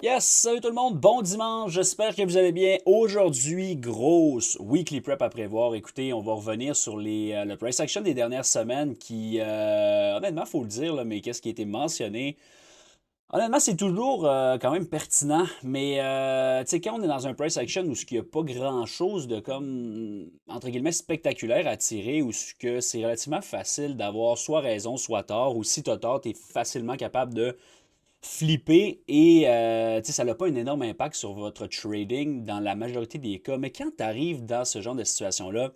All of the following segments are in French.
Yes, salut tout le monde, bon dimanche, j'espère que vous allez bien. Aujourd'hui, grosse weekly prep à prévoir. Écoutez, on va revenir sur le price action des dernières semaines qui, honnêtement, faut le dire, là, mais qu'est-ce qui a été mentionné? Honnêtement, c'est toujours quand même pertinent, mais tu sais, quand on est dans un price action où il n'y a pas grand-chose de comme, entre guillemets, spectaculaire à tirer, où ce que c'est relativement facile d'avoir soit raison, soit tort, ou si tu as tort, tu es facilement capable de flipper et tu sais, ça n'a pas un énorme impact sur votre trading dans la majorité des cas. Mais quand tu arrives dans ce genre de situation-là,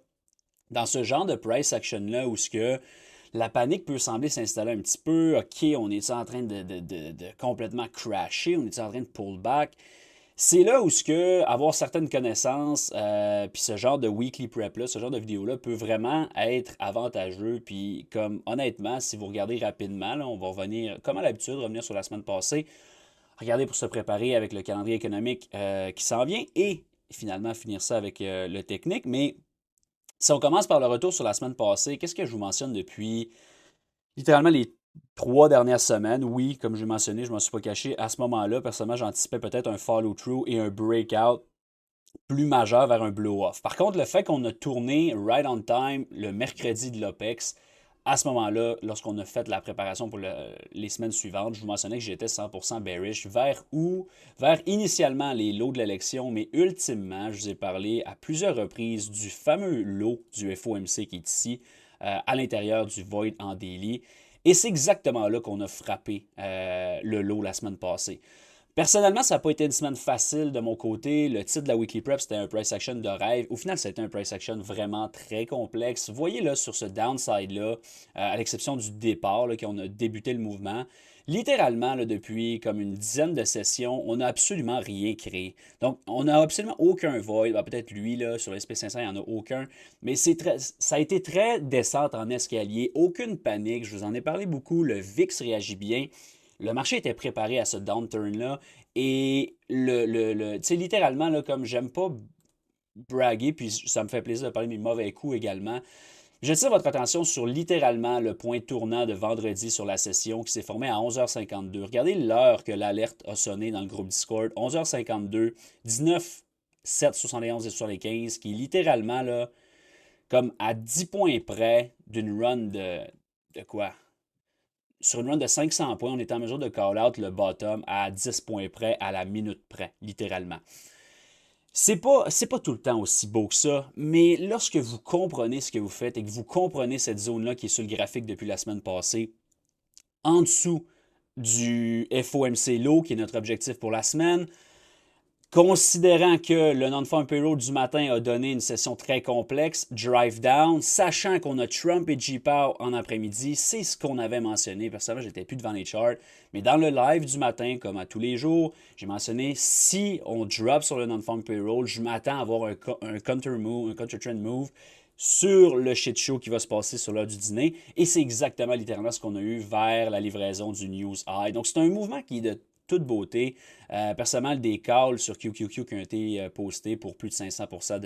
dans ce genre de price action-là, où ce que la panique peut sembler s'installer un petit peu, OK, on est en train de complètement crasher, on est en train de pull back. C'est là où ce que avoir certaines connaissances, puis ce genre de weekly prep-là, ce genre de vidéo-là peut vraiment être avantageux. Puis comme honnêtement, si vous regardez rapidement, là, on va revenir, comme à l'habitude, revenir sur la semaine passée, regarder pour se préparer avec le calendrier économique qui s'en vient et finalement finir ça avec le technique. Mais si on commence par le retour sur la semaine passée, qu'est-ce que je vous mentionne depuis littéralement les 3 dernières semaines? Oui, comme j'ai mentionné, je ne m'en suis pas caché. À ce moment-là, personnellement, j'anticipais peut-être un follow-through et un breakout plus majeur vers un blow-off. Par contre, le fait qu'on a tourné right on time le mercredi de l'OPEX, à ce moment-là, lorsqu'on a fait la préparation pour les semaines suivantes, je vous mentionnais que j'étais 100% bearish vers où? Vers initialement les lots de l'élection, mais ultimement, je vous ai parlé à plusieurs reprises du fameux lot du FOMC qui est ici, à l'intérieur du void en daily. Et c'est exactement là qu'on a frappé le lot la semaine passée. Personnellement, ça n'a pas été une semaine facile de mon côté. Le titre de la Weekly Prep, c'était un price action de rêve. Au final, c'était un price action vraiment très complexe. Vous voyez là, sur ce downside-là, à l'exception du départ, là, qu'on a débuté le mouvement, littéralement, là, depuis comme une dizaine de sessions, on n'a absolument rien créé. Donc, on n'a absolument aucun void. Ben, peut-être lui, là, sur l'SP500, il n'y en a aucun. Mais ça a été très descente en escalier. Aucune panique. Je vous en ai parlé beaucoup. Le VIX réagit bien. Le marché était préparé à ce downturn-là. Et tu sais, littéralement, là, comme j'aime pas braguer, puis ça me fait plaisir de parler de mes mauvais coups également, j'attire votre attention sur littéralement le point tournant de vendredi sur la session qui s'est formé à 11h52. Regardez l'heure que l'alerte a sonné dans le groupe Discord. 11h52, 19, 7, 71 et 75, qui est littéralement là, comme à 10 points près d'une run de quoi? Sur une run de 500 points, on est en mesure de call out le bottom à 10 points près, à la minute près, littéralement. C'est pas tout le temps aussi beau que ça, mais lorsque vous comprenez ce que vous faites et que vous comprenez cette zone-là qui est sur le graphique depuis la semaine passée, en dessous du FOMC low, qui est notre objectif pour la semaine, considérant que le non-farm payroll du matin a donné une session très complexe, drive down, sachant qu'on a Trump et J-Pow en après-midi, c'est ce qu'on avait mentionné. Personnellement, j'étais plus devant les charts. Mais dans le live du matin, comme à tous les jours, j'ai mentionné si on drop sur le non-farm payroll, je m'attends à avoir un counter move, un counter trend move sur le shit show qui va se passer sur l'heure du dîner. Et c'est exactement littéralement ce qu'on a eu vers la livraison du News High. Donc c'est un mouvement qui est de toute beauté. Personnellement, des calls sur QQQ qui ont été postés pour plus de 500%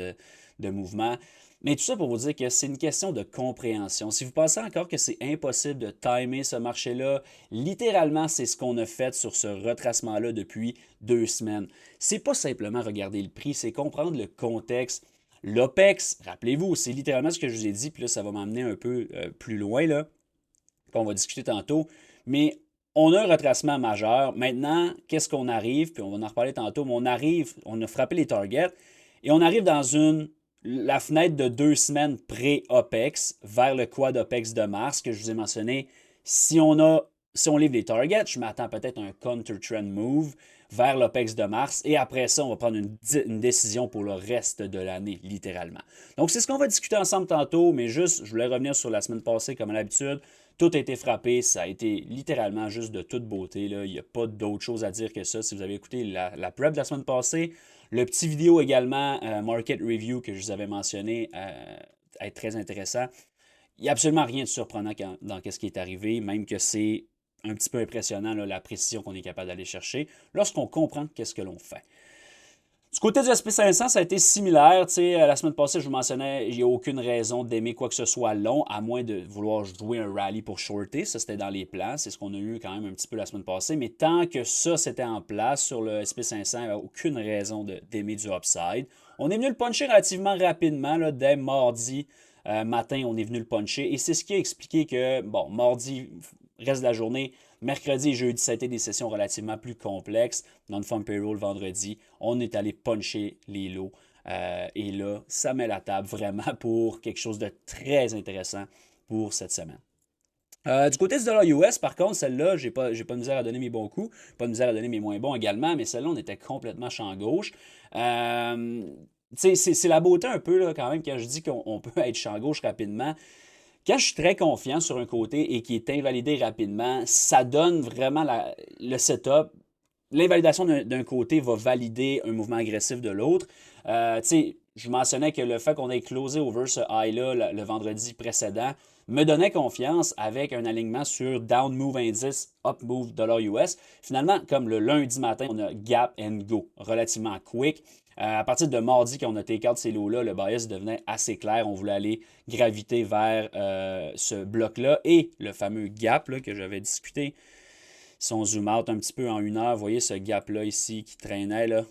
de mouvement. Mais tout ça pour vous dire que c'est une question de compréhension. Si vous pensez encore que c'est impossible de timer ce marché-là, littéralement, c'est ce qu'on a fait sur ce retracement-là depuis 2 semaines. C'est pas simplement regarder le prix, c'est comprendre le contexte. L'OPEX, rappelez-vous, c'est littéralement ce que je vous ai dit, puis là, ça va m'amener un peu plus loin, là, qu'on va discuter tantôt. Mais on a un retracement majeur. Maintenant, qu'est-ce qu'on arrive? Puis on va en reparler tantôt, mais on a frappé les targets et on arrive dans la fenêtre de 2 semaines pré-OPEX vers le quad OPEX de mars que je vous ai mentionné. Si on livre les targets, je m'attends peut-être à un counter-trend move vers l'OPEX de mars et après ça, on va prendre une décision pour le reste de l'année, littéralement. Donc, c'est ce qu'on va discuter ensemble tantôt, mais juste, je voulais revenir sur la semaine passée comme à l'habitude. Tout a été frappé, ça a été littéralement juste de toute beauté, là. Il n'y a pas d'autre chose à dire que ça. Si vous avez écouté la prep de la semaine passée, le petit vidéo également, Market Review, que je vous avais mentionné, être très intéressant. Il n'y a absolument rien de surprenant dans ce qui est arrivé, même que c'est un petit peu impressionnant là, la précision qu'on est capable d'aller chercher lorsqu'on comprend qu'est-ce que l'on fait. Du côté du SP500, ça a été similaire. Tu sais, la semaine passée, je vous mentionnais, il n'y a aucune raison d'aimer quoi que ce soit long, à moins de vouloir jouer un rallye pour shorter. Ça, c'était dans les plans. C'est ce qu'on a eu quand même un petit peu la semaine passée. Mais tant que ça, c'était en place sur le SP500, il n'y avait aucune raison d'aimer du upside. On est venu le puncher relativement rapidement, là, dès mardi matin, on est venu le puncher. Et c'est ce qui a expliqué que, bon, mardi, reste de la journée, mercredi et jeudi, ça a été des sessions relativement plus complexes. Non-farm payroll vendredi, on est allé puncher les lots. Et là, ça met la table vraiment pour quelque chose de très intéressant pour cette semaine. Du côté du dollar US, par contre, celle-là, j'ai pas de misère à donner mes bons coups, pas de misère à donner mes moins bons également, mais celle-là, on était complètement champ gauche. C'est la beauté un peu, là, quand même, quand je dis qu'on peut être champ gauche rapidement. Quand je suis très confiant sur un côté et qui est invalidé rapidement, ça donne vraiment le setup. L'invalidation d'un côté va valider un mouvement agressif de l'autre. Je mentionnais que le fait qu'on ait closé over ce high-là le vendredi précédent me donnait confiance avec un alignement sur down move indice, up move dollar US. Finalement, comme le lundi matin, on a gap and go relativement quick. À partir de mardi, quand on a take out ces lots-là, le bias devenait assez clair. On voulait aller graviter vers ce bloc-là et le fameux gap là, que j'avais discuté. Si on zoom out un petit peu en une heure, vous voyez ce gap-là ici qui traînait. Là.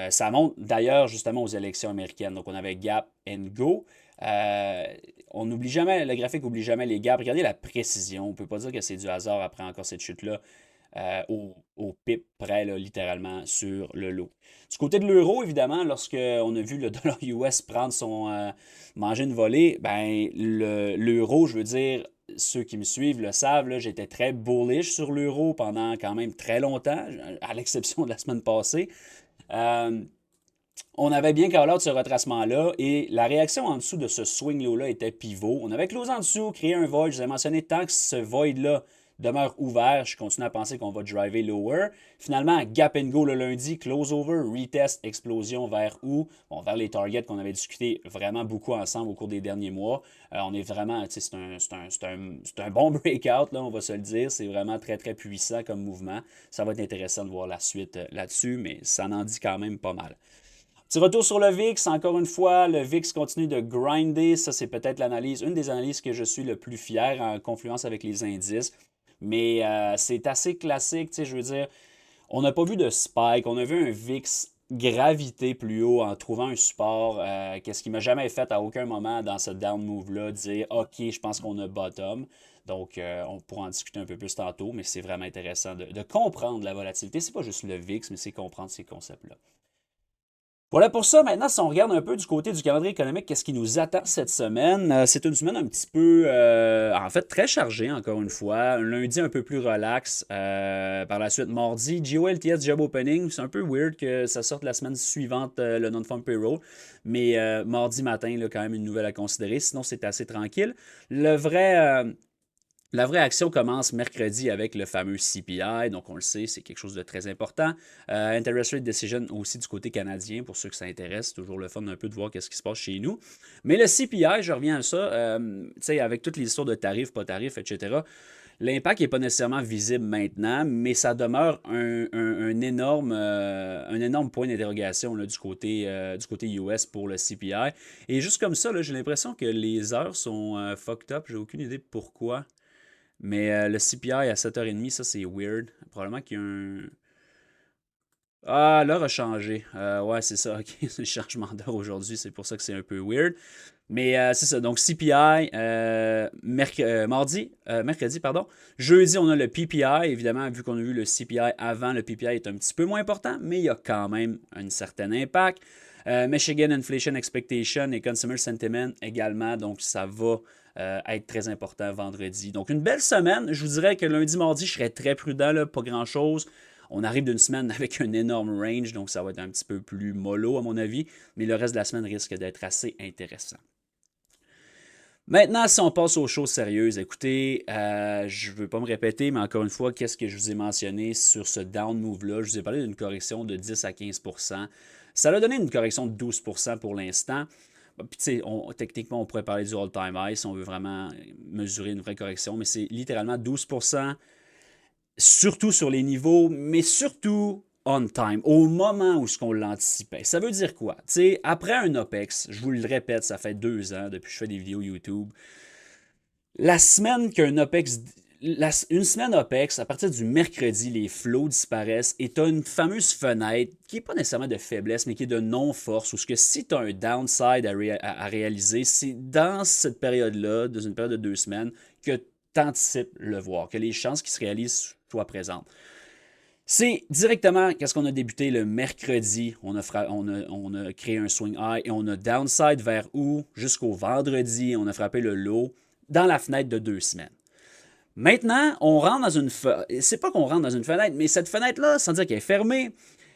Ça monte d'ailleurs justement aux élections américaines. Donc on avait gap and go. On n'oublie jamais, le graphique n'oublie jamais les gaps. Regardez la précision. On ne peut pas dire que c'est du hasard après encore cette chute-là. Au pip près, là, littéralement, sur le lot. Du côté de l'euro, évidemment, lorsqu'on a vu le dollar US prendre son manger une volée, ben l'euro, je veux dire, ceux qui me suivent le savent, j'étais très bullish sur l'euro pendant quand même très longtemps, à l'exception de la semaine passée. On avait bien call out ce retracement-là et la réaction en dessous de ce swing low-là était pivot. On avait closé en dessous, créé un void. Je vous ai mentionné, tant que ce void-là demeure ouvert, je continue à penser qu'on va driver lower. Finalement, gap and go le lundi, close over, retest, explosion vers où? Bon, vers les targets qu'on avait discuté vraiment beaucoup ensemble au cours des derniers mois. On est vraiment, c'est un bon breakout, là, on va se le dire. C'est vraiment très, très puissant comme mouvement. Ça va être intéressant de voir la suite là-dessus, mais ça en dit quand même pas mal. Petit retour sur le VIX, encore une fois, le VIX continue de grinder. Ça, c'est peut-être une des analyses que je suis le plus fier en confluence avec les indices. Mais c'est assez classique, je veux dire, on n'a pas vu de spike, on a vu un VIX gravité plus haut en trouvant un support, qu'est-ce qui m'a jamais fait à aucun moment dans ce down move-là, dire OK, je pense qu'on a bottom. Donc, on pourra en discuter un peu plus tantôt, mais c'est vraiment intéressant de comprendre la volatilité. C'est pas juste le VIX, mais c'est comprendre ces concepts-là. Voilà pour ça. Maintenant, si on regarde un peu du côté du calendrier économique, qu'est-ce qui nous attend cette semaine? C'est une semaine un petit peu, en fait, très chargée, encore une fois. Un lundi un peu plus relax. Par la suite, mardi, GOLTS Job Opening. C'est un peu weird que ça sorte la semaine suivante, le non-farm payroll. Mais mardi matin, là, quand même une nouvelle à considérer. Sinon, c'est assez tranquille. La vraie action commence mercredi avec le fameux CPI, donc on le sait, c'est quelque chose de très important. Interest Rate Decision aussi du côté canadien, pour ceux que ça intéresse, c'est toujours le fun un peu de voir ce qui se passe chez nous. Mais le CPI, je reviens à ça, avec toutes les histoires de tarifs, pas tarifs, etc., l'impact n'est pas nécessairement visible maintenant, mais ça demeure un énorme point d'interrogation du côté US pour le CPI. Et juste comme ça, j'ai l'impression que les heures sont fucked up, j'ai aucune idée pourquoi. Mais le CPI à 7h30, ça c'est weird. Probablement qu'il y a un. Ah, l'heure a changé. Ouais, c'est ça. Ok, c'est le changement d'heure aujourd'hui. C'est pour ça que c'est un peu weird. Mais c'est ça. Donc CPI, mercredi, pardon. Jeudi, on a le PPI. Évidemment, vu qu'on a vu le CPI avant, le PPI est un petit peu moins important, mais il y a quand même un certain impact. Michigan Inflation Expectation et Consumer Sentiment également. Donc, ça va être très important vendredi. Donc, une belle semaine. Je vous dirais que lundi, mardi, je serais très prudent, là, pas grand-chose. On arrive d'une semaine avec un énorme range, donc ça va être un petit peu plus mollo à mon avis, mais le reste de la semaine risque d'être assez intéressant. Maintenant, si on passe aux choses sérieuses, écoutez, je ne veux pas me répéter, mais encore une fois, qu'est-ce que je vous ai mentionné sur ce down move-là? Je vous ai parlé d'une correction de 10 à 15%. Ça a donné une correction de 12% pour l'instant. Puis, techniquement, on pourrait parler du all-time high si on veut vraiment mesurer une vraie correction, mais c'est littéralement 12%, surtout sur les niveaux, mais surtout on time, au moment où ce qu'on l'anticipait. Ça veut dire quoi? T'sais, après un OPEX, je vous le répète, ça fait 2 ans depuis que je fais des vidéos YouTube, la semaine qu'un OPEX, une semaine OPEX, à partir du mercredi, les flows disparaissent et tu as une fameuse fenêtre qui n'est pas nécessairement de faiblesse, mais qui est de non-force, où ce que si tu as un downside à réaliser, c'est dans cette période-là, dans une période de 2 semaines, que tu anticipes le voir, que les chances qu'il se réalisent soient présentes. C'est directement qu'est-ce qu'on a débuté le mercredi. On a créé un swing high et on a downside vers où? Jusqu'au vendredi, on a frappé le low dans la fenêtre de 2 semaines. Maintenant, on rentre dans une fenêtre. C'est pas qu'on rentre dans une fenêtre, mais cette fenêtre-là, sans dire qu'elle est fermée,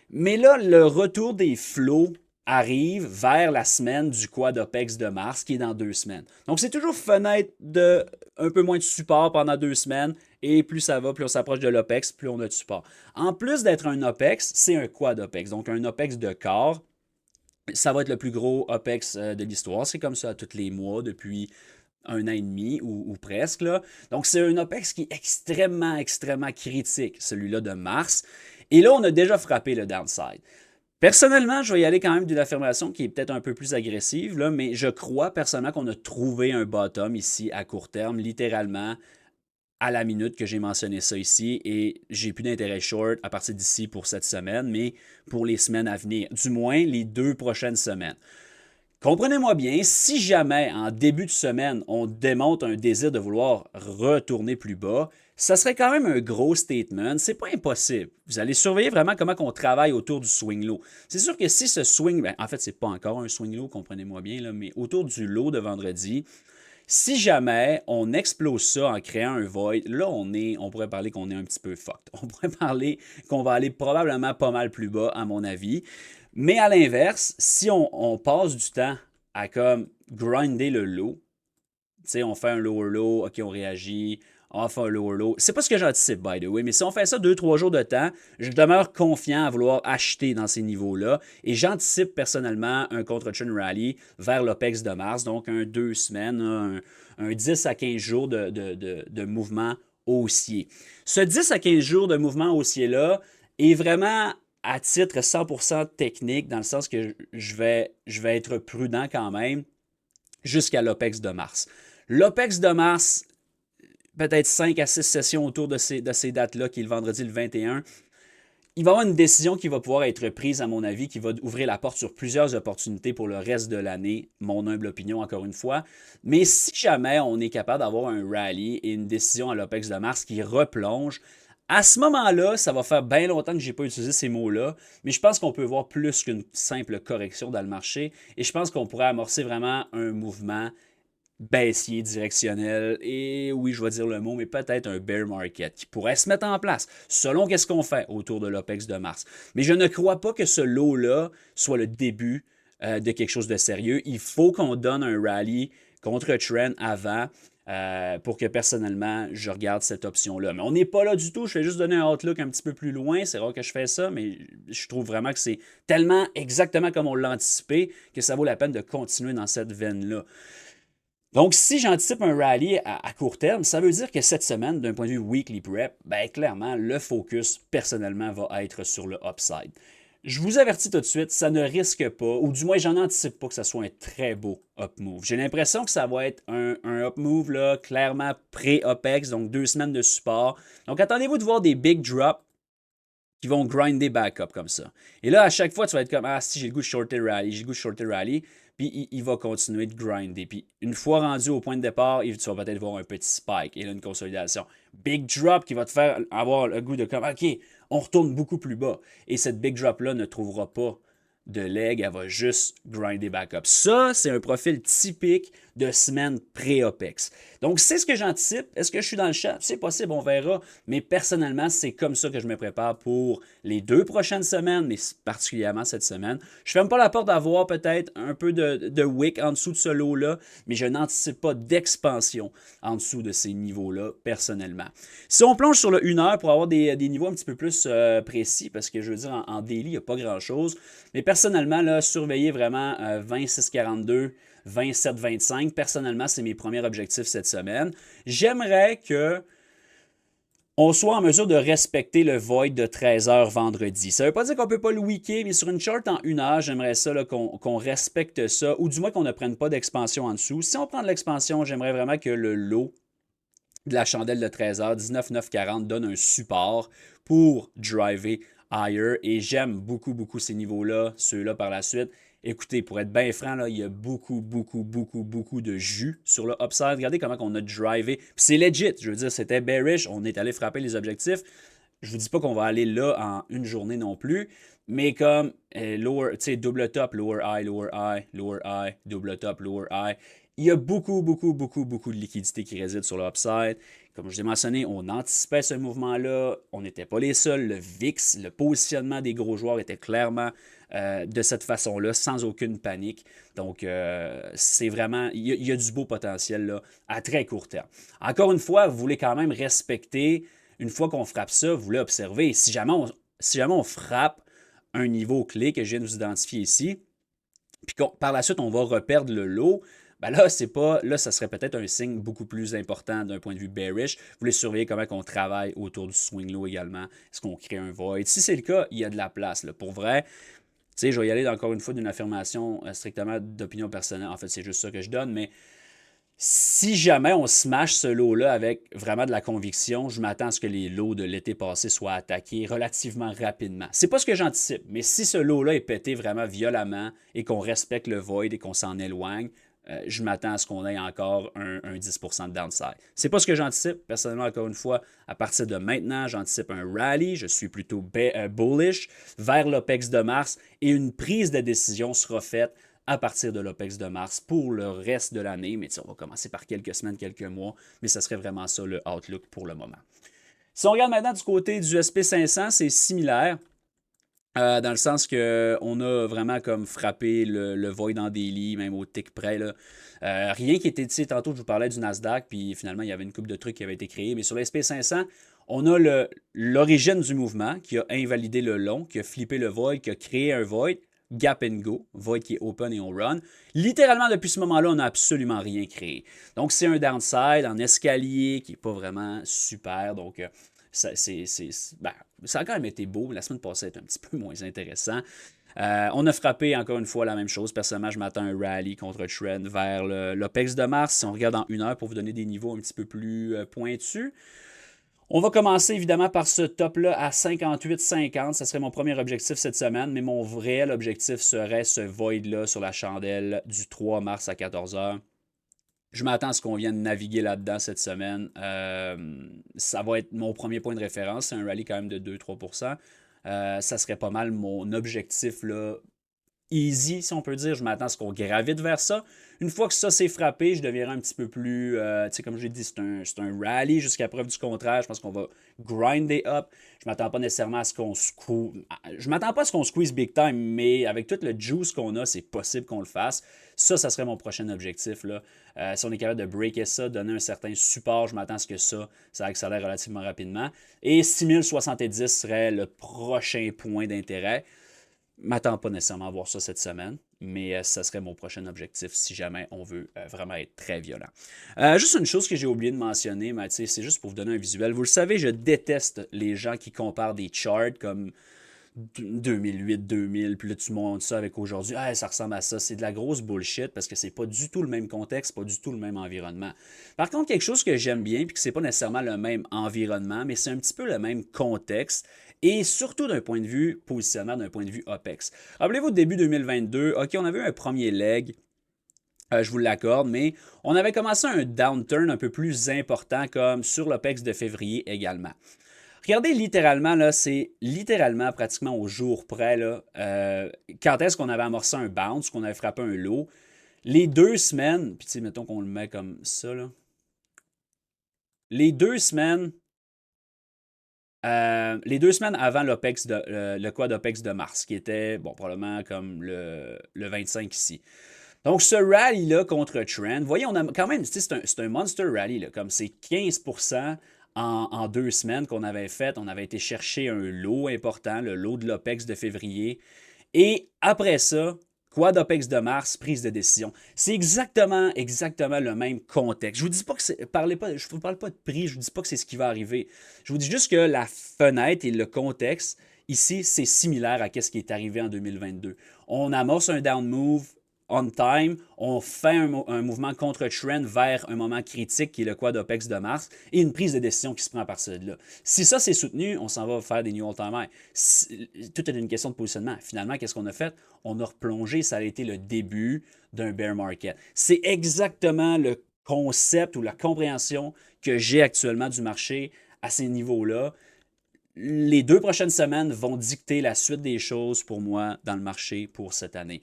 mais là, le retour des flots arrive vers la semaine du quad OPEX de mars, qui est dans 2 semaines. Donc, c'est toujours fenêtre de un peu moins de support pendant 2 semaines, et plus ça va, plus on s'approche de l'OPEX, plus on a de support. En plus d'être un OPEX, c'est un quad OPEX, donc un OPEX de quart. Ça va être le plus gros OPEX de l'histoire. C'est comme ça tous les mois depuis 1 an et demi ou presque. Là. Donc, c'est un OPEX qui est extrêmement, extrêmement critique, celui-là de mars. Et là, on a déjà frappé le downside. Personnellement, je vais y aller quand même d'une affirmation qui est peut-être un peu plus agressive, là, mais je crois personnellement qu'on a trouvé un bottom ici à court terme, littéralement à la minute que j'ai mentionné ça ici, et j'ai plus d'intérêt short à partir d'ici pour cette semaine, mais pour les semaines à venir, du moins les 2 prochaines semaines. Comprenez-moi bien, si jamais en début de semaine, on démontre un désir de vouloir retourner plus bas, ça serait quand même un gros statement. C'est pas impossible. Vous allez surveiller vraiment comment on travaille autour du swing low. C'est sûr que si ce swing, en fait, c'est pas encore un swing low, comprenez-moi bien, là, mais autour du low de vendredi, si jamais on explose ça en créant un void, là, on pourrait parler qu'on est un petit peu fucked. On pourrait parler qu'on va aller probablement pas mal plus bas, à mon avis. Mais à l'inverse, si on passe du temps à comme grinder le low, tu sais, on fait un lower low, ok, on réagit, on fait un lower low. C'est pas ce que j'anticipe, by the way, mais si on fait ça 2-3 jours de temps, je demeure confiant à vouloir acheter dans ces niveaux-là et j'anticipe personnellement un contre-trend rally vers l'OPEX de mars, donc 2 semaines, un 10 à 15 jours de mouvement haussier. Ce 10 à 15 jours de mouvement haussier-là est vraiment à titre 100% technique, dans le sens que je vais être prudent quand même jusqu'à l'OPEX de mars. L'OPEX de mars, peut-être 5 à 6 sessions autour de ces dates-là, qui est le vendredi le 21, il va y avoir une décision qui va pouvoir être prise, à mon avis, qui va ouvrir la porte sur plusieurs opportunités pour le reste de l'année, mon humble opinion encore une fois. Mais si jamais on est capable d'avoir un rallye et une décision à l'OPEX de mars qui replonge, à ce moment-là, ça va faire bien longtemps que je n'ai pas utilisé ces mots-là, mais je pense qu'on peut voir plus qu'une simple correction dans le marché et je pense qu'on pourrait amorcer vraiment un mouvement baissier, directionnel, et oui, je vais dire le mot, mais peut-être un bear market qui pourrait se mettre en place selon qu'est-ce qu'on fait autour de l'OPEX de mars. Mais je ne crois pas que ce lot-là soit le début de quelque chose de sérieux. Il faut qu'on donne un rallye contre trend avant pour que personnellement, je regarde cette option-là. Mais on n'est pas là du tout. Je vais juste donner un outlook un petit peu plus loin. C'est rare que je fais ça, mais je trouve vraiment que c'est tellement exactement comme on l'a anticipé que ça vaut la peine de continuer dans cette veine-là. Donc, si j'anticipe un rallye à court terme, ça veut dire que cette semaine, d'un point de vue weekly prep, ben clairement, le focus, personnellement, va être sur le upside. Je vous avertis tout de suite, ça ne risque pas, ou du moins, j'en anticipe pas que ça soit un très beau up move. J'ai l'impression que ça va être un up move, là, clairement pré-OPEX, donc 2 semaines de support. Donc, attendez-vous de voir des big drops qui vont grinder back up comme ça. Et là, à chaque fois, tu vas être comme, ah, si j'ai le goût de shorter le rally, j'ai le goût de shorter le rally. Puis il va continuer de grinder. Puis une fois rendu au point de départ, tu vas peut-être voir un petit spike et là une consolidation. Big drop qui va te faire avoir le goût de comme, OK, on retourne beaucoup plus bas. Et cette big drop-là ne trouvera pas de leg, elle va juste grinder back up. Ça, c'est un profil typique de semaine pré-OPEX. Donc, c'est ce que j'anticipe. Est-ce que je suis dans le chat? C'est possible, on verra. Mais personnellement, c'est comme ça que je me prépare pour les 2 prochaines semaines, mais particulièrement cette semaine. Je ne ferme pas la porte d'avoir peut-être un peu de wick en dessous de ce lot-là, mais je n'anticipe pas d'expansion en dessous de ces niveaux-là, personnellement. Si on plonge sur le 1 heure pour avoir des niveaux un petit peu plus précis, parce que je veux dire, en daily, il n'y a pas grand-chose, mais personnellement, là, surveillez vraiment 26,42, 27,25. Personnellement, c'est mes premiers objectifs cette semaine. J'aimerais que on soit en mesure de respecter le void de 13 heures vendredi. Ça ne veut pas dire qu'on ne peut pas le weeker, mais sur une chart en 1 heure, j'aimerais ça qu'on respecte ça, ou du moins qu'on ne prenne pas d'expansion en dessous. Si on prend de l'expansion, j'aimerais vraiment que le lot de la chandelle de 13 heures, 19,940, donne un support pour driver higher. Et j'aime beaucoup, beaucoup ces niveaux-là, ceux-là par la suite. Écoutez, pour être bien franc, là, il y a beaucoup, beaucoup, beaucoup, beaucoup de jus sur le upside. Regardez comment on a drivé. Puis c'est legit. Je veux dire, c'était bearish. On est allé frapper les objectifs. Je vous dis pas qu'on va aller là en une journée non plus. Mais comme lower, tu sais, double top, lower high, lower high, lower high, double top, lower high. Il y a beaucoup, beaucoup, beaucoup, beaucoup de liquidités qui résident sur le upside. Comme je l'ai mentionné, on anticipait ce mouvement-là. On n'était pas les seuls. Le VIX, le positionnement des gros joueurs était clairement de cette façon-là, sans aucune panique. Donc, c'est vraiment, il y a du beau potentiel là, à très court terme. Encore une fois, vous voulez quand même respecter, une fois qu'on frappe ça, vous voulez observer. Si jamais on frappe un niveau clé que je viens de vous identifier ici, puis par la suite, on va reperdre le lot, ben là, ça serait peut-être un signe beaucoup plus important d'un point de vue bearish. Vous voulez surveiller comment on travaille autour du swing low également. Est-ce qu'on crée un void? Si c'est le cas, il y a de la place. Là. Pour vrai, tu sais, je vais y aller encore une fois d'une affirmation strictement d'opinion personnelle. En fait, c'est juste ça que je donne, mais si jamais on smash ce lot-là avec vraiment de la conviction, je m'attends à ce que les lots de l'été passé soient attaqués relativement rapidement. C'est pas ce que j'anticipe, mais si ce lot-là est pété vraiment violemment et qu'on respecte le void et qu'on s'en éloigne, je m'attends à ce qu'on ait encore un 10% de downside. C'est pas ce que j'anticipe. Personnellement, encore une fois, à partir de maintenant, j'anticipe un rally. Je suis plutôt bullish vers l'OPEX de mars et une prise de décision sera faite à partir de l'OPEX de mars pour le reste de l'année. Mais on va commencer par quelques semaines, quelques mois, mais ce serait vraiment ça le outlook pour le moment. Si on regarde maintenant du côté du SP500, c'est similaire. Dans le sens qu'on a vraiment comme frappé le void en daily, même au tick près. Là. Rien qui était, tu sais, tantôt je vous parlais du Nasdaq, puis finalement il y avait une couple de trucs qui avaient été créés, mais sur le SP500, on a l'origine du mouvement qui a invalidé le long, qui a flippé le void, qui a créé un void, gap and go, void qui est open et on run. Littéralement, depuis ce moment-là, on n'a absolument rien créé. Donc, c'est un downside en escalier qui n'est pas vraiment super. Donc, ça, ça a quand même été beau, mais la semaine passée, était un petit peu moins intéressant. On a frappé encore une fois la même chose. Personnellement, je m'attends à un rally contre trend vers l'OPEX de mars. Si on regarde en 1 heure pour vous donner des niveaux un petit peu plus pointus. On va commencer évidemment par ce top-là à 58,50. Ça serait mon premier objectif cette semaine, mais mon réel objectif serait ce void-là sur la chandelle du 3 mars à 14h. Je m'attends à ce qu'on vienne naviguer là-dedans cette semaine. Ça va être mon premier point de référence. C'est un rallye quand même de 2-3%. Ça serait pas mal mon objectif là, easy, si on peut dire. Je m'attends à ce qu'on gravite vers ça. Une fois que ça s'est frappé, je deviendrai un petit peu plus, tu sais, comme je l'ai dit, c'est un rally jusqu'à preuve du contraire. Je pense qu'on va grinder up. Je m'attends pas nécessairement à ce qu'on squeeze. Je m'attends pas à ce qu'on squeeze big time, mais avec tout le juice qu'on a, c'est possible qu'on le fasse. Ça serait mon prochain objectif. Là. Si on est capable de breaker ça, donner un certain support, je m'attends à ce que ça accélère relativement rapidement. Et 6070 serait le prochain point d'intérêt. Je ne m'attends pas nécessairement à voir ça cette semaine, mais ça serait mon prochain objectif si jamais on veut vraiment être très violent. Juste une chose que j'ai oublié de mentionner, mais c'est juste pour vous donner un visuel. Vous le savez, je déteste les gens qui comparent des charts comme 2008, 2000, puis là tu montes ça avec aujourd'hui, ah, ça ressemble à ça. C'est de la grosse bullshit parce que c'est pas du tout le même contexte, pas du tout le même environnement. Par contre, quelque chose que j'aime bien, puis que c'est pas nécessairement le même environnement, mais c'est un petit peu le même contexte, et surtout d'un point de vue positionnement, d'un point de vue OPEX. Rappelez-vous, début 2022, OK, on avait eu un premier leg, je vous l'accorde, mais on avait commencé un downturn un peu plus important comme sur l'OPEX de février également. Regardez littéralement, là, c'est littéralement pratiquement au jour près, là, quand est-ce qu'on avait amorcé un bounce, qu'on avait frappé un low. Les 2 semaines, puis tu sais, mettons qu'on le met comme ça, là. Les 2 semaines, avant l'OPEX le quad OPEX de mars, qui était, bon, probablement comme le 25 ici. Donc, ce rally-là contre Trend, vous voyez, on a quand même, c'est un monster rally, là, comme c'est 15% en 2 semaines qu'on avait fait. On avait été chercher un lot important, le lot de l'OPEX de février. Et après ça, Quad Opex de Mars, prise de décision. C'est exactement le même contexte. Je vous dis pas que c'est, je vous parle pas de prix, je vous dis pas que c'est ce qui va arriver. Je vous dis juste que la fenêtre et le contexte, ici, c'est similaire à ce qui est arrivé en 2022. On amorce un down move on time, on fait un mouvement contre-trend vers un moment critique qui est le quad Opex de Mars et une prise de décision qui se prend à partir de là. Si ça c'est soutenu, on s'en va faire des new all-time high. Tout est une question de positionnement. Finalement, qu'est-ce qu'on a fait? On a replongé, ça a été le début d'un bear market. C'est exactement le concept ou la compréhension que j'ai actuellement du marché à ces niveaux-là. Les 2 prochaines semaines vont dicter la suite des choses pour moi dans le marché pour cette année.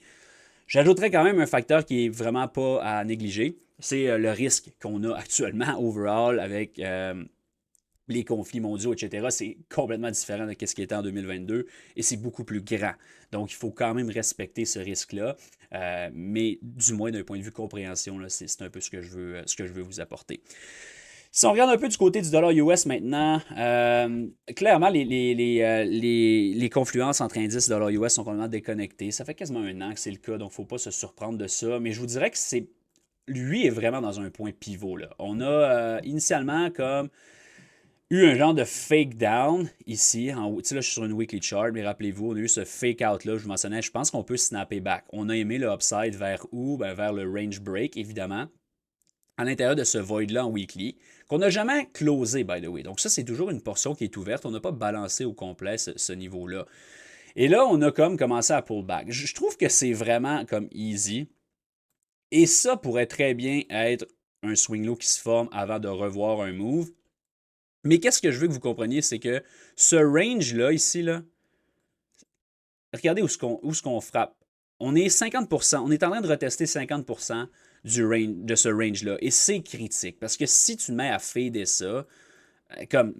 J'ajouterais quand même un facteur qui est vraiment pas à négliger, c'est le risque qu'on a actuellement overall avec les conflits mondiaux, etc. C'est complètement différent de ce qui était en 2022 et c'est beaucoup plus grand. Donc, il faut quand même respecter ce risque-là, mais du moins d'un point de vue compréhension, c'est un peu ce que je veux vous apporter. Si on regarde un peu du côté du dollar US maintenant, clairement, les confluences entre indices et dollar US sont complètement déconnectées. Ça fait quasiment un an que c'est le cas, donc il ne faut pas se surprendre de ça. Mais je vous dirais que lui est vraiment dans un point pivot, là. On a initialement comme eu un genre de fake down ici. En haut. Tu sais, là, je suis sur une weekly chart, mais rappelez-vous, on a eu ce fake out-là. Je vous mentionnais, je pense qu'on peut snapper back. On a aimé le upside vers où? Vers le range break, évidemment, à l'intérieur de ce void-là en weekly, qu'on n'a jamais closé, by the way. Donc ça, c'est toujours une portion qui est ouverte. On n'a pas balancé au complet ce niveau-là. Et là, on a comme commencé à pull back. Je trouve que c'est vraiment comme easy. Et ça pourrait très bien être un swing low qui se forme avant de revoir un move. Mais qu'est-ce que je veux que vous compreniez, c'est que ce range-là, ici, là, regardez où est-ce qu'on frappe. On est 50%, on est en train de retester 50% de ce range-là. Et c'est critique, parce que si tu mets à fader ça, comme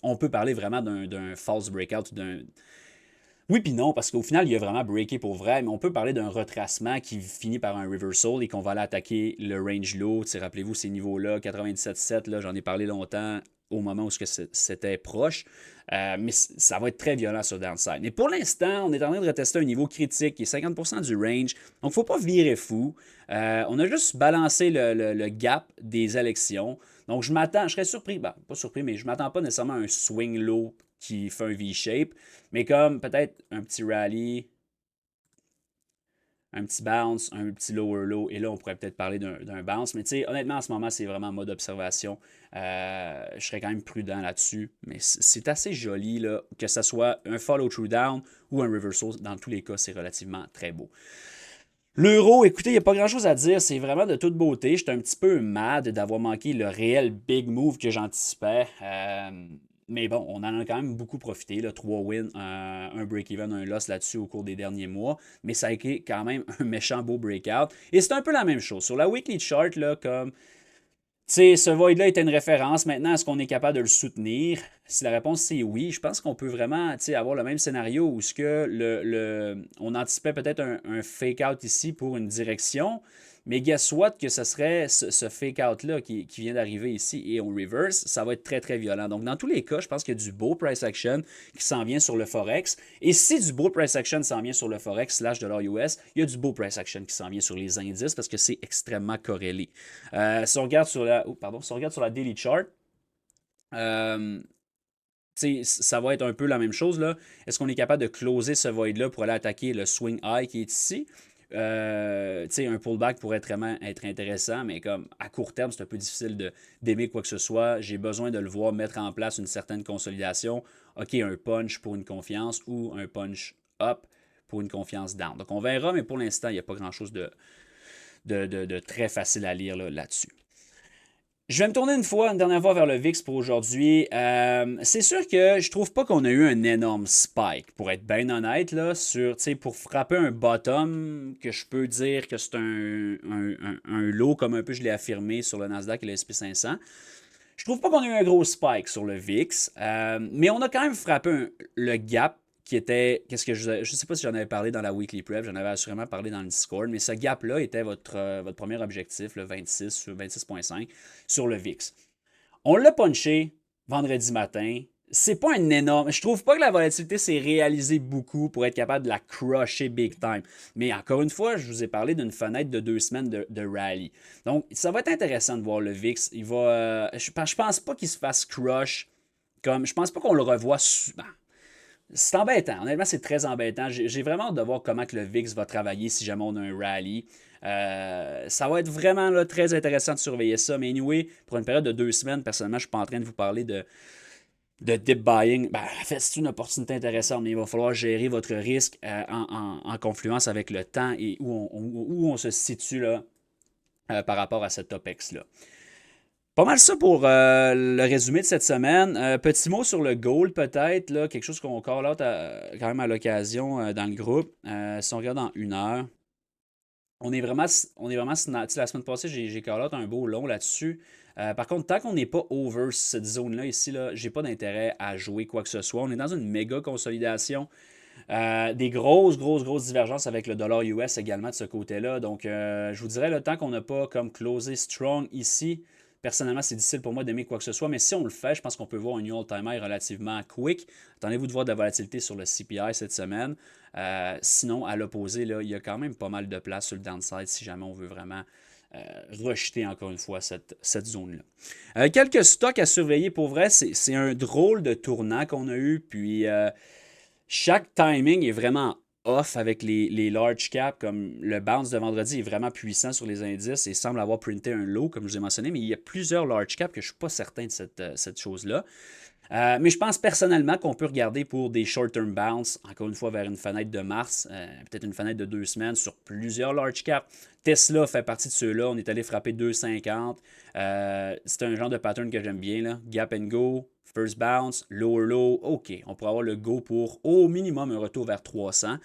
on peut parler vraiment d'un false breakout, oui puis non, parce qu'au final, il a vraiment breaké pour vrai, mais on peut parler d'un retracement qui finit par un reversal et qu'on va aller attaquer le range low. Rappelez-vous ces niveaux-là, 97,7, là, j'en ai parlé longtemps au moment où c'était proche. Mais ça va être très violent sur le downside. Mais pour l'instant, on est en train de retester un niveau critique qui est 50% du range. Donc, il ne faut pas virer fou. On a juste balancé le gap des élections. Donc, je serais surpris, pas surpris, mais je ne m'attends pas nécessairement à un swing low qui fait un V-shape, mais comme peut-être un petit rally, un petit bounce, un petit lower low, et là, on pourrait peut-être parler d'un bounce. Mais tu sais, honnêtement, en ce moment, c'est vraiment en mode observation. Je serais quand même prudent là-dessus. Mais c'est assez joli, là, que ce soit un follow-through down ou un reversal. Dans tous les cas, c'est relativement très beau. L'euro, écoutez, il n'y a pas grand-chose à dire. C'est vraiment de toute beauté. J'étais un petit peu mad d'avoir manqué le réel big move que j'anticipais. Mais bon, on en a quand même beaucoup profité. Là, 3 wins, un break-even, un loss là-dessus au cours des derniers mois. Mais ça a été quand même un méchant beau breakout. Et c'est un peu la même chose. Sur la weekly chart, là, comme ce void-là était une référence. Maintenant, est-ce qu'on est capable de le soutenir? Si la réponse c'est oui, je pense qu'on peut vraiment avoir le même scénario où on anticipait peut-être un fake-out ici pour une direction, mais guess what que ce serait ce fake-out-là qui vient d'arriver ici et on reverse, ça va être très très violent. Donc dans tous les cas, je pense qu'il y a du beau price action qui s'en vient sur le Forex. Et si du beau price action s'en vient sur le Forex / $US, il y a du beau price action qui s'en vient sur les indices parce que c'est extrêmement corrélé. Si on regarde sur la daily chart, ça va être un peu la même chose, là. Est-ce qu'on est capable de closer ce void-là pour aller attaquer le swing high qui est ici? Un pullback pourrait vraiment être intéressant, mais comme à court terme, c'est un peu difficile d'aimer quoi que ce soit. J'ai besoin de le voir mettre en place une certaine consolidation. OK, un punch pour une confiance ou un punch up pour une confiance down. Donc on verra, mais pour l'instant, il n'y a pas grand-chose de très facile à lire là-dessus. Je vais me tourner une dernière fois vers le VIX pour aujourd'hui. C'est sûr que je trouve pas qu'on a eu un énorme spike, pour être bien honnête, là, pour frapper un bottom, que je peux dire que c'est un low, comme un peu je l'ai affirmé sur le Nasdaq et le SP500. Je trouve pas qu'on a eu un gros spike sur le VIX, mais on a quand même frappé le gap qui était, je sais pas si j'en avais parlé dans la Weekly Prep, j'en avais assurément parlé dans le Discord, mais ce gap-là était votre premier objectif, le 26, 26.5 sur le VIX. On l'a punché vendredi matin. c'est pas un énorme. Je trouve pas que la volatilité s'est réalisée beaucoup pour être capable de la crusher big time. Mais encore une fois, je vous ai parlé d'une fenêtre de 2 semaines de rallye. Donc, ça va être intéressant de voir le VIX. Je pense pas qu'il se fasse crush comme. Je pense pas qu'on le revoit. Ben, c'est embêtant. Honnêtement, c'est très embêtant. J'ai vraiment hâte de voir comment que le VIX va travailler si jamais on a un rallye. Ça va être vraiment là, très intéressant de surveiller ça. Mais anyway, pour une période de 2 semaines, personnellement, je ne suis pas en train de vous parler de dip buying. Ben, en fait, c'est une opportunité intéressante, mais il va falloir gérer votre risque en confluence avec le temps et où on se situe là, par rapport à cet OPEX-là. Pas mal ça pour le résumé de cette semaine. Petit mot sur le gold peut-être, là, quelque chose qu'on call out quand même à l'occasion dans le groupe. Si on regarde en 1 heure, on est vraiment la semaine passée, j'ai call out un beau long là-dessus. Par contre, tant qu'on n'est pas over cette zone-là ici, là, j'ai pas d'intérêt à jouer quoi que ce soit. On est dans une méga consolidation. Des grosses divergences avec le dollar US également de ce côté-là. Donc, je vous dirais, le temps qu'on n'a pas comme closé strong ici, personnellement, c'est difficile pour moi d'aimer quoi que ce soit, mais si on le fait, je pense qu'on peut voir un new all-time high relativement quick. Attendez-vous de voir de la volatilité sur le CPI cette semaine. Sinon, à l'opposé, là, il y a quand même pas mal de place sur le downside si jamais on veut vraiment rejeter encore une fois cette zone-là. Quelques stocks à surveiller pour vrai, c'est un drôle de tournant qu'on a eu, puis chaque timing est vraiment off avec les large caps, comme le bounce de vendredi est vraiment puissant sur les indices et semble avoir printé un low, comme je vous ai mentionné, mais il y a plusieurs large caps que je ne suis pas certain de cette chose-là. Mais je pense personnellement qu'on peut regarder pour des short-term bounce, encore une fois vers une fenêtre de mars, peut-être une fenêtre de 2 semaines sur plusieurs large caps. Tesla fait partie de ceux-là. On est allé frapper 2,50. C'est un genre de pattern que j'aime bien. Là. Gap and go, first bounce, lower low. OK, on pourrait avoir le go pour au minimum un retour vers 300.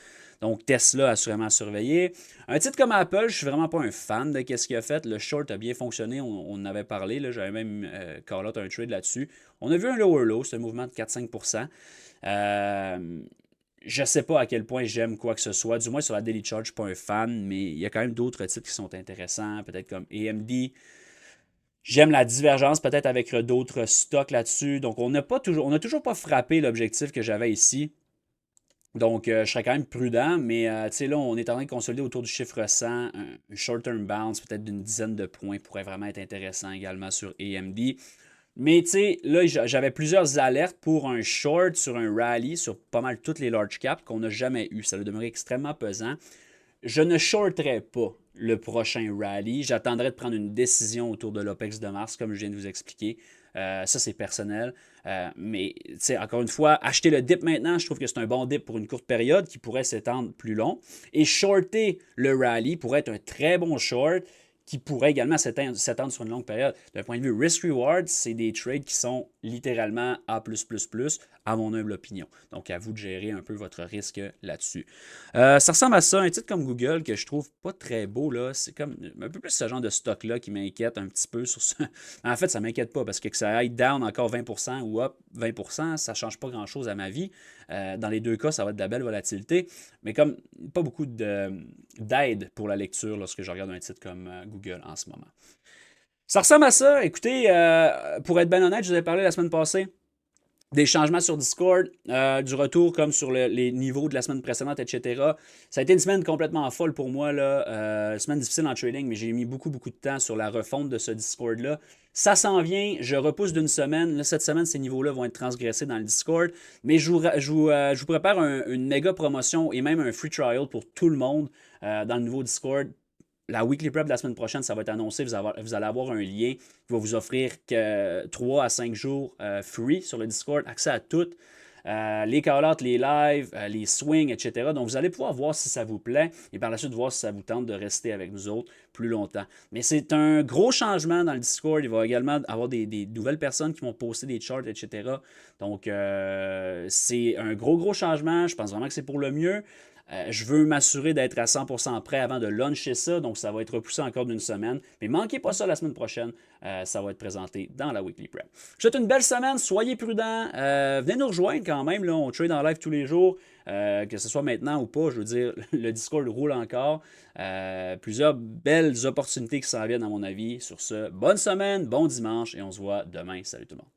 Donc Tesla, assurément à surveiller. Un titre comme Apple, je ne suis vraiment pas un fan de ce qu'il a fait. Le short a bien fonctionné, on en avait parlé. J'avais même call out un trade là-dessus. On a vu un lower low, c'est un mouvement de 4-5%. Je ne sais pas à quel point j'aime quoi que ce soit. Du moins sur la Daily Chart, je ne suis pas un fan, mais il y a quand même d'autres titres qui sont intéressants, peut-être comme AMD. J'aime la divergence peut-être avec d'autres stocks là-dessus. Donc on n'a toujours pas frappé l'objectif que j'avais ici. Donc, je serais quand même prudent, mais tu sais, là, on est en train de consolider autour du chiffre 100. Un short-term bounce, peut-être d'une dizaine de points, pourrait vraiment être intéressant également sur AMD. Mais tu sais, là, j'avais plusieurs alertes pour un short sur un rally sur pas mal toutes les large caps qu'on n'a jamais eu. Ça va demeurer extrêmement pesant. Je ne shorterai pas le prochain rally. J'attendrai de prendre une décision autour de l'OPEX de mars, comme je viens de vous expliquer. Ça, c'est personnel. Mais, encore une fois, acheter le dip maintenant, je trouve que c'est un bon dip pour une courte période qui pourrait s'étendre plus long. Et shorter le rally pourrait être un très bon short qui pourrait également s'étendre sur une longue période. D'un point de vue risk-reward, c'est des trades qui sont littéralement A+++, à mon humble opinion. Donc, à vous de gérer un peu votre risque là-dessus. Ça ressemble à ça, un titre comme Google que je trouve pas très beau, là. C'est comme un peu plus ce genre de stock-là qui m'inquiète un petit peu sur ça. En fait, ça m'inquiète pas parce que ça aille down encore 20% ou up 20%, ça change pas grand-chose à ma vie. Dans les deux cas, ça va être de la belle volatilité, mais comme pas beaucoup d'aide pour la lecture lorsque je regarde un titre comme Google en ce moment. Ça ressemble à ça. Écoutez, pour être bien honnête, je vous ai parlé la semaine passée des changements sur Discord, du retour comme sur les niveaux de la semaine précédente, etc. Ça a été une semaine complètement folle pour moi, là. Une semaine difficile en trading, mais j'ai mis beaucoup de temps sur la refonte de ce Discord-là. Ça s'en vient, je repousse d'une semaine. Là, cette semaine, ces niveaux-là vont être transgressés dans le Discord. Mais je vous prépare une méga promotion et même un free trial pour tout le monde dans le nouveau Discord. La Weekly Prep de la semaine prochaine, ça va être annoncé. Vous allez avoir un lien qui va vous offrir 3 à 5 jours free sur le Discord, accès à tout. Les call-outs, les lives, les swings, etc. Donc, vous allez pouvoir voir si ça vous plaît et par la suite voir si ça vous tente de rester avec nous autres plus longtemps. Mais c'est un gros changement dans le Discord. Il va également avoir des nouvelles personnes qui vont poster des charts, etc. Donc, c'est un gros changement. Je pense vraiment que c'est pour le mieux. Je veux m'assurer d'être à 100% prêt avant de launcher ça, donc ça va être repoussé encore d'une semaine. Mais manquez pas ça la semaine prochaine, ça va être présenté dans la Weekly Prep. Je vous souhaite une belle semaine, soyez prudents, venez nous rejoindre quand même, là, on trade en live tous les jours, que ce soit maintenant ou pas, je veux dire, le Discord roule encore. Plusieurs belles opportunités qui s'en viennent à mon avis. Sur ce, bonne semaine, bon dimanche et on se voit demain. Salut tout le monde.